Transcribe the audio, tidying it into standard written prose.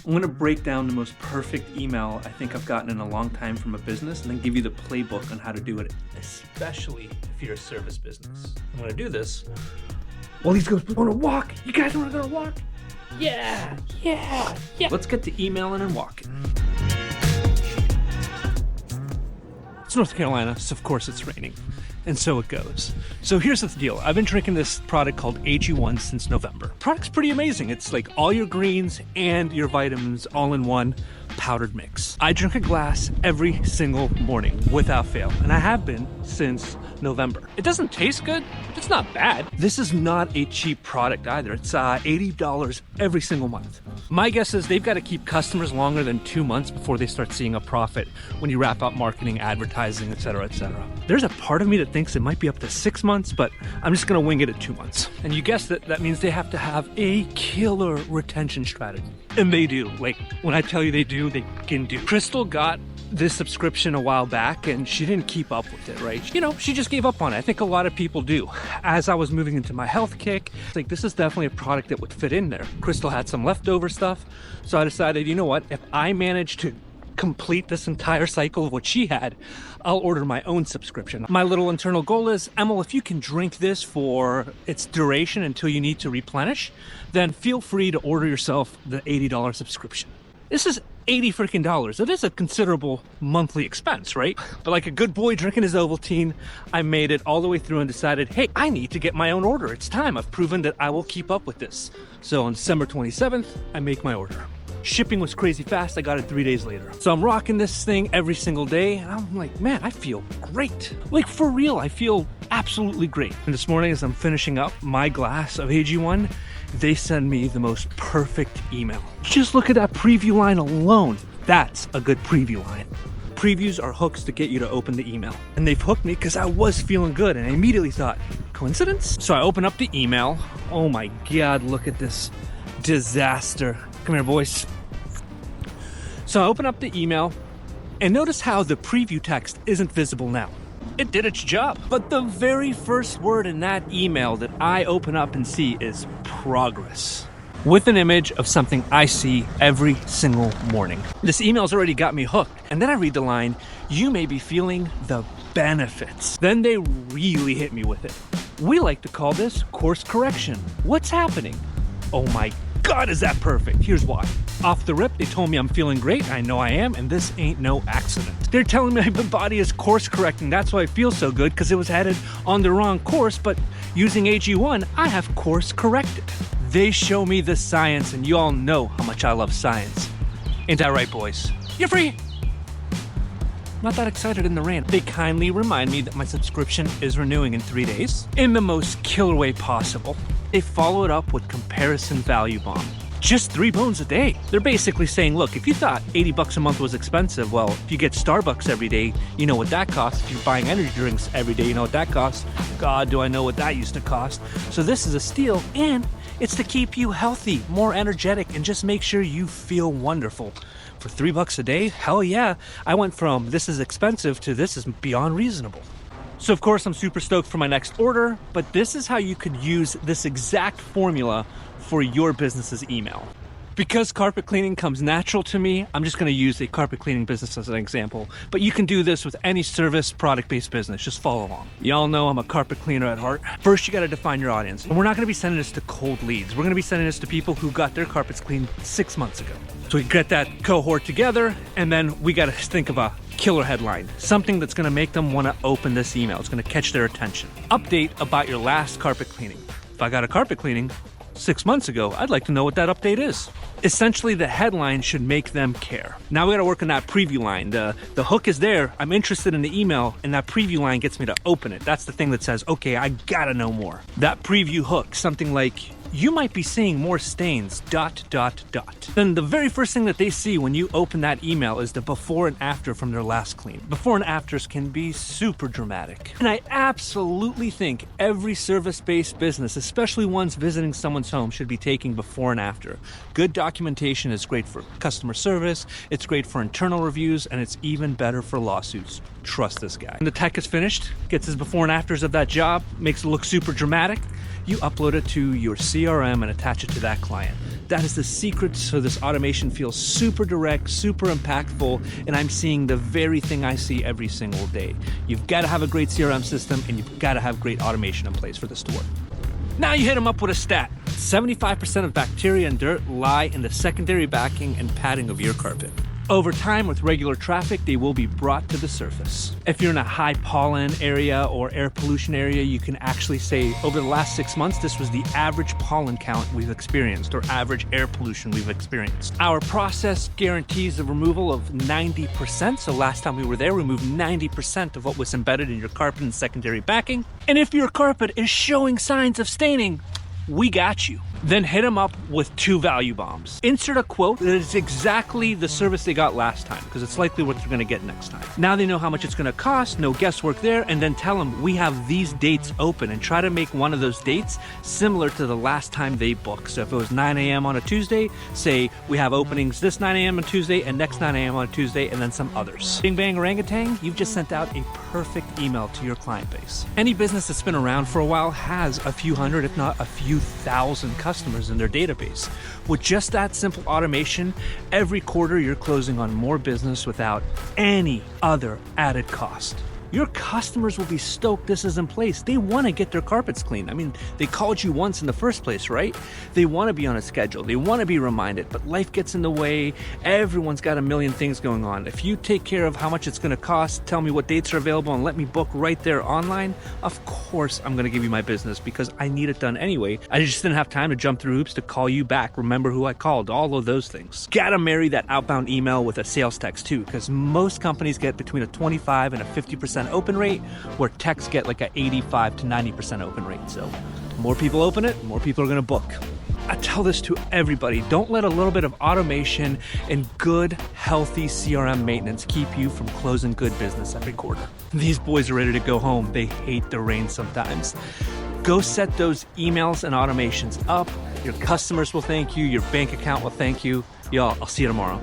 I'm gonna break down the most perfect email I think I've gotten in a long time from a business and then give you the playbook on how to do it, especially if you're a service business. I'm gonna do this while these guys wanna walk. You guys wanna go to walk? Yeah. Let's get to emailing and walking. It's North Carolina, so of course it's raining. And so it goes. So here's the deal. I've been drinking this product called AG1 since November. Product's pretty amazing. It's like all your greens and your vitamins all in one powdered mix. I drink a glass every single morning without fail, and I have been since November. It doesn't taste good. It's not bad. This is not a cheap product either. It's $80 every single month. My guess is they've got to keep customers longer than 2 months before they start seeing a profit when you wrap up marketing, advertising, etc., etc. There's a part of me that thinks it might be up to 6 months, but I'm just gonna wing it at 2 months. And you guessed it, that means they have to have a killer retention strategy. And they do. Like, when I tell you they do, they can do. Crystal got this subscription a while back and she didn't keep up with it, right? You know, she just gave up on it. I think a lot of people do. As I was moving into my health kick, it's like, this is definitely a product that would fit in there. Crystal had some leftover stuff, so I decided, you know what, if I manage to complete this entire cycle of what she had, I'll order my own subscription. My little internal goal is, Emil, if you can drink this for its duration until you need to replenish, then feel free to order yourself the $80 subscription. This is $80 freaking dollars. It is a considerable monthly expense, right? But like a good boy drinking his Ovaltine, I made it all the way through and decided, hey, I need to get my own order. It's time. I've proven that I will keep up with this. So on December 27th, I make my order. Shipping was crazy fast. I got it 3 days later. So I'm rocking this thing every single day. And I'm like, man, I feel great. Like, for real, I feel absolutely great. And this morning, as I'm finishing up my glass of AG1, they send me the most perfect email. Just look at that preview line alone. That's a good preview line. Previews are hooks to get you to open the email. And they've hooked me because I was feeling good and I immediately thought, coincidence? So I open up the email. Oh my God, look at this disaster. Come here, boys. So I open up the email and notice how the preview text isn't visible now. It did its job. But the very first word in that email that I open up and see is progress, with an image of something I see every single morning. This email's already got me hooked. And then I read the line, you may be feeling the benefits. Then they really hit me with it. We like to call this course correction. What's happening? Oh my God, is that perfect? Here's why. Off the rip, they told me I'm feeling great. I know I am, and this ain't no accident. They're telling me my body is course correcting. That's why I feel so good, because it was headed on the wrong course, but using AG1, I have course corrected. They show me the science, and you all know how much I love science. Ain't that right, boys? You're free! Not that excited in the rain. They kindly remind me that my subscription is renewing in 3 days in the most killer way possible. They follow it up with comparison value bomb. Just 3 bones a day. They're basically saying, look, if you thought $80 a month was expensive, well, if you get Starbucks every day, you know what that costs. If you're buying energy drinks every day, you know what that costs. God, do I know what that used to cost. So this is a steal, and it's to keep you healthy, more energetic, and just make sure you feel wonderful. For $3 a day, hell yeah. I went from this is expensive to this is beyond reasonable. So of course I'm super stoked for my next order, but this is how you could use this exact formula for your business's email. Because carpet cleaning comes natural to me, I'm just gonna use a carpet cleaning business as an example, but you can do this with any service, product-based business, just follow along. Y'all know I'm a carpet cleaner at heart. First, you gotta define your audience. And we're not gonna be sending this to cold leads. We're gonna be sending this to people who got their carpets cleaned 6 months ago. So we get that cohort together, and then we gotta think of a killer headline, something that's gonna make them wanna open this email. It's gonna catch their attention. Update about your last carpet cleaning. If I got a carpet cleaning 6 months ago, I'd like to know what that update is. Essentially, the headline should make them care. Now we gotta work on that preview line. The hook is there, I'm interested in the email, and that preview line gets me to open it. That's the thing that says, okay, I gotta know more. That preview hook, something like, you might be seeing more stains, ... Then the very first thing that they see when you open that email is the before and after from their last clean. Before and afters can be super dramatic. And I absolutely think every service-based business, especially ones visiting someone's home, should be taking before and after. Good documentation is great for customer service, it's great for internal reviews, and it's even better for lawsuits. Trust this guy. When the tech is finished, gets his before and afters of that job, makes it look super dramatic, you upload it to your CRM and attach it to that client. That is the secret, so this automation feels super direct, super impactful, and I'm seeing the very thing I see every single day. You've got to have a great CRM system, and you've got to have great automation in place for this to work. Now you hit them up with a stat. 75% of bacteria and dirt lie in the secondary backing and padding of your carpet. Over time, with regular traffic, they will be brought to the surface. If you're in a high pollen area or air pollution area, you can actually say over the last 6 months, this was the average pollen count we've experienced or average air pollution we've experienced. Our process guarantees the removal of 90%. So last time we were there, we removed 90% of what was embedded in your carpet and secondary backing. And if your carpet is showing signs of staining, we got you. Then hit them up with 2 value bombs. Insert a quote that is exactly the service they got last time, because it's likely what they're gonna get next time. Now they know how much it's gonna cost, no guesswork there, and then tell them we have these dates open, and try to make one of those dates similar to the last time they booked. So if it was 9 a.m. on a Tuesday, say we have openings this 9 a.m. on Tuesday and next 9 a.m. on Tuesday, and then some others. Bing bang orangutan, you've just sent out a perfect email to your client base. Any business that's been around for a while has a few hundred, if not a few thousand customers in their database. With just that simple automation, every quarter you're closing on more business without any other added cost. Your customers will be stoked this is in place. They want to get their carpets clean. I mean, they called you once in the first place, right? They want to be on a schedule. They want to be reminded, but life gets in the way. Everyone's got a million things going on. If you take care of how much it's going to cost, tell me what dates are available, and let me book right there online, of course I'm going to give you my business because I need it done anyway. I just didn't have time to jump through hoops to call you back, remember who I called, all of those things. Gotta marry that outbound email with a sales text too, because most companies get between a 25 and a 50% open rate, where texts get like a 85 to 90% open rate. So more people open it, more people are going to book. I tell this to everybody. Don't let a little bit of automation and good, healthy CRM maintenance keep you from closing good business every quarter. These boys are ready to go home. They hate the rain sometimes. Go set those emails and automations up. Your customers will thank you. Your bank account will thank you. Y'all, I'll see you tomorrow.